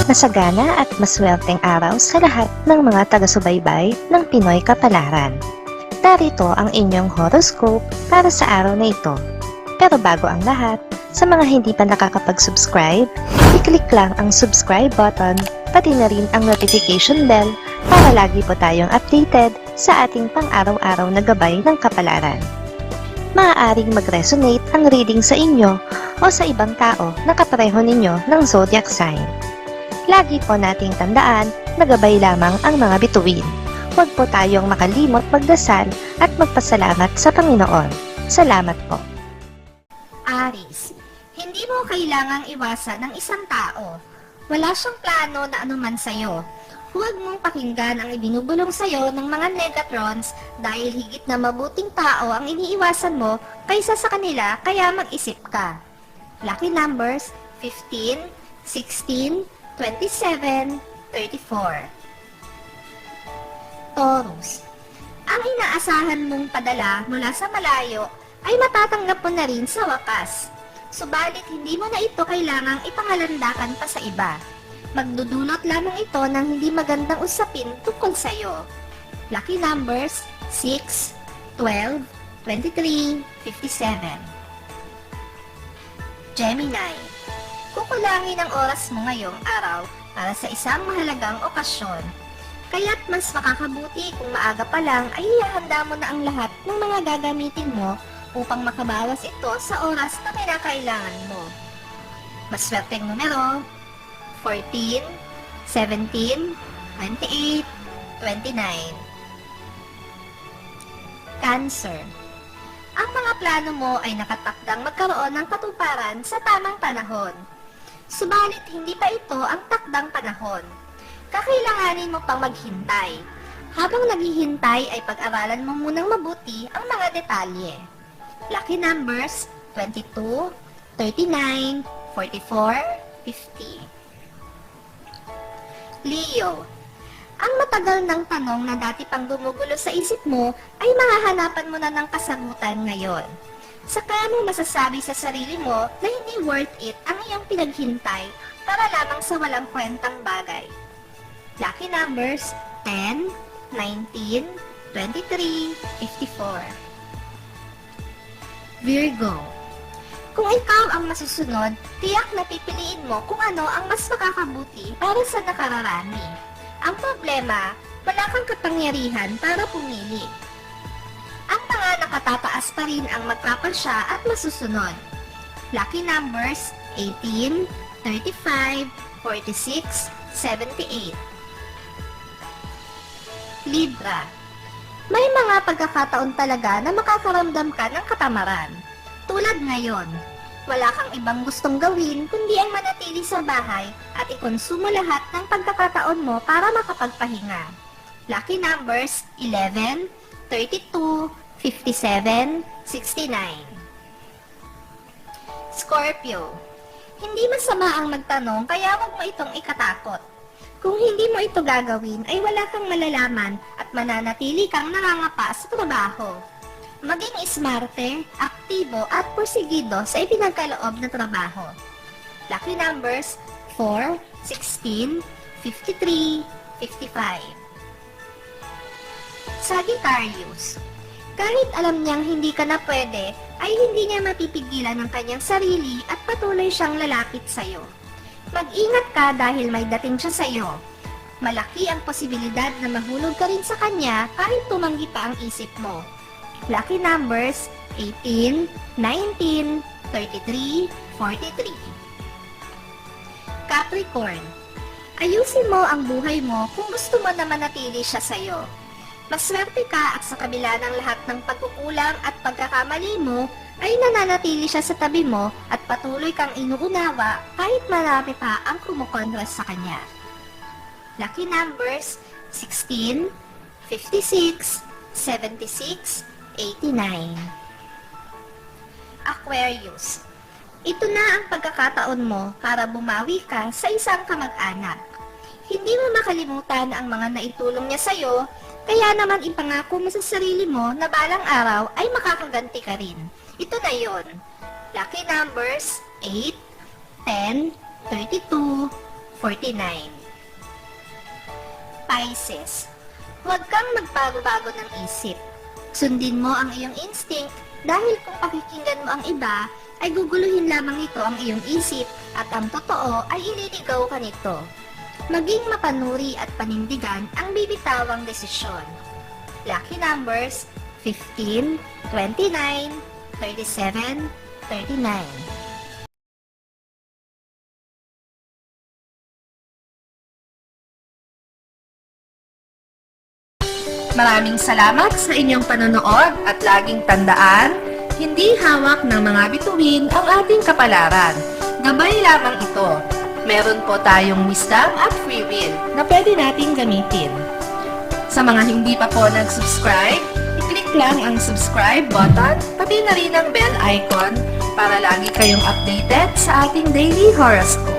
Masagana at maswerteng araw sa lahat ng mga taga-subaybay ng Pinoy Kapalaran. Narito ang inyong horoscope para sa araw na ito. Pero bago ang lahat, sa mga hindi pa nakakapag-subscribe, i-click lang ang subscribe button, pati na rin ang notification bell para lagi po tayong updated sa ating pang-araw-araw na gabay ng kapalaran. Maaaring mag-resonate ang reading sa inyo o sa ibang tao na kapareho ninyo ng zodiac sign. Lagi po nating tandaan na gabay lamang ang mga bituin. Huwag po tayong makalimot magdasal at magpasalamat sa Panginoon. Salamat po. Aries, hindi mo kailangang iwasan ng isang tao. Wala siyang plano na anuman sa'yo. Huwag mong pakinggan ang ibinubulong sa'yo ng mga Negatrons dahil higit na mabuting tao ang iniiwasan mo kaysa sa kanila, kaya mag-isip ka. Lucky numbers 15, 16, 27, 34. Taurus, ang inaasahan mong padala mula sa malayo ay matatanggap mo na rin sa wakas. Subalit hindi mo na ito kailangang ipangalandakan pa sa iba. Magdudulot lamang ito ng hindi magandang usapin tungkol sa iyo. Lucky numbers 6, 12, 23, 57. Gemini, kukulangin ang oras mo ngayong araw para sa isang mahalagang okasyon. Kaya't mas makakabuti kung maaga pa lang ay ihahanda mo na ang lahat ng mga gagamitin mo upang makabawas ito sa oras na kinakailangan mo. Maswerteng numero 14, 17, 28, 29. Cancer, ang mga plano mo ay nakatakdang magkaroon ng katuparan sa tamang panahon. Subalit hindi pa ito ang takdang panahon. Kakailanganin mo pang maghintay. Habang naghihintay ay pag-aralan mo munang mabuti ang mga detalye. Lucky numbers 22, 39, 44, 50. Leo, ang matagal ng tanong na dati pang gumugulo sa isip mo ay mahahanapan mo na ng kasagutan ngayon. Saka mo masasabi sa sarili mo na hindi worth it ang iyong pinaghintay para lamang sa walang kwentang bagay. Lucky numbers 10, 19, 23, 54. Virgo, kung ikaw ang masusunod, tiyak na pipiliin mo kung ano ang mas makakabuti para sa nakararami. Ang problema, wala kang kapangyarihan para pumili. Ang mga nakatataas pa rin ang magpapasya at masusunod. Lucky numbers 18, 35, 46, 78. Libra, may mga pagkakataon talaga na makakaramdam ka ng katamaran. Tulad ngayon, wala kang ibang gustong gawin kundi ang manatili sa bahay at ikonsumo lahat ng pagkakataon mo para makapagpahinga. Lucky numbers 11, 32, 57, 69. Scorpio, hindi masama ang magtanong kaya wag mo itong ikatakot. Kung hindi mo ito gagawin ay wala kang malalaman at mananatili kang nangangapa sa trabaho. Maging smarte, aktibo at porsigido sa ipinagkaloob na trabaho. Lucky numbers 4, 16, 53, 55. Sagittarius, kahit alam niyang hindi ka na pwede, ay hindi niya mapipigilan ang kanyang sarili at patuloy siyang lalapit sa iyo. Mag-ingat ka dahil may dating siya sa iyo. Malaki ang posibilidad na mahulog ka rin sa kanya kahit tumanggi pa ang isip mo. Lucky numbers 18, 19, 33, 43. Capricorn, ayusin mo ang buhay mo kung gusto mo na manatili siya sa iyo. Maswerte ka at sa kabila ng lahat ng pagkukulang at pagkakamali mo, ay nananatili siya sa tabi mo at patuloy kang inuunawa kahit marami pa ang kumukontra sa kanya. Lucky numbers 16, 56, 76, 89. Aquarius, ito na ang pagkakataon mo para bumawi ka sa isang kamag-anak. Hindi mo makalimutan ang mga naitulong niya sa iyo, kaya naman ipangako mo sa sarili mo na balang araw ay makakaganti ka rin. Ito na yon. Lucky numbers 8, 10, 32, 49. Pisces, huwag kang magbago-bago ng isip. Sundin mo ang iyong instinct dahil kung pakikinggan mo ang iba, ay guguluhin lamang nito ang iyong isip at ang totoo ay ililigaw ka nito. Maging mapanuri at panindigan ang bibitawang desisyon. Lucky numbers 15, 29, 37, 39. Maraming salamat sa inyong panonood at laging tandaan, hindi hawak ng mga bituin ang ating kapalaran. Gabay lamang ito. Meron po tayong wisdom at free will na pwede nating gamitin. Sa mga hindi pa po nag-subscribe, i-click lang ang subscribe button, pati na rin ang bell icon para lagi kayong updated sa ating daily horoscope.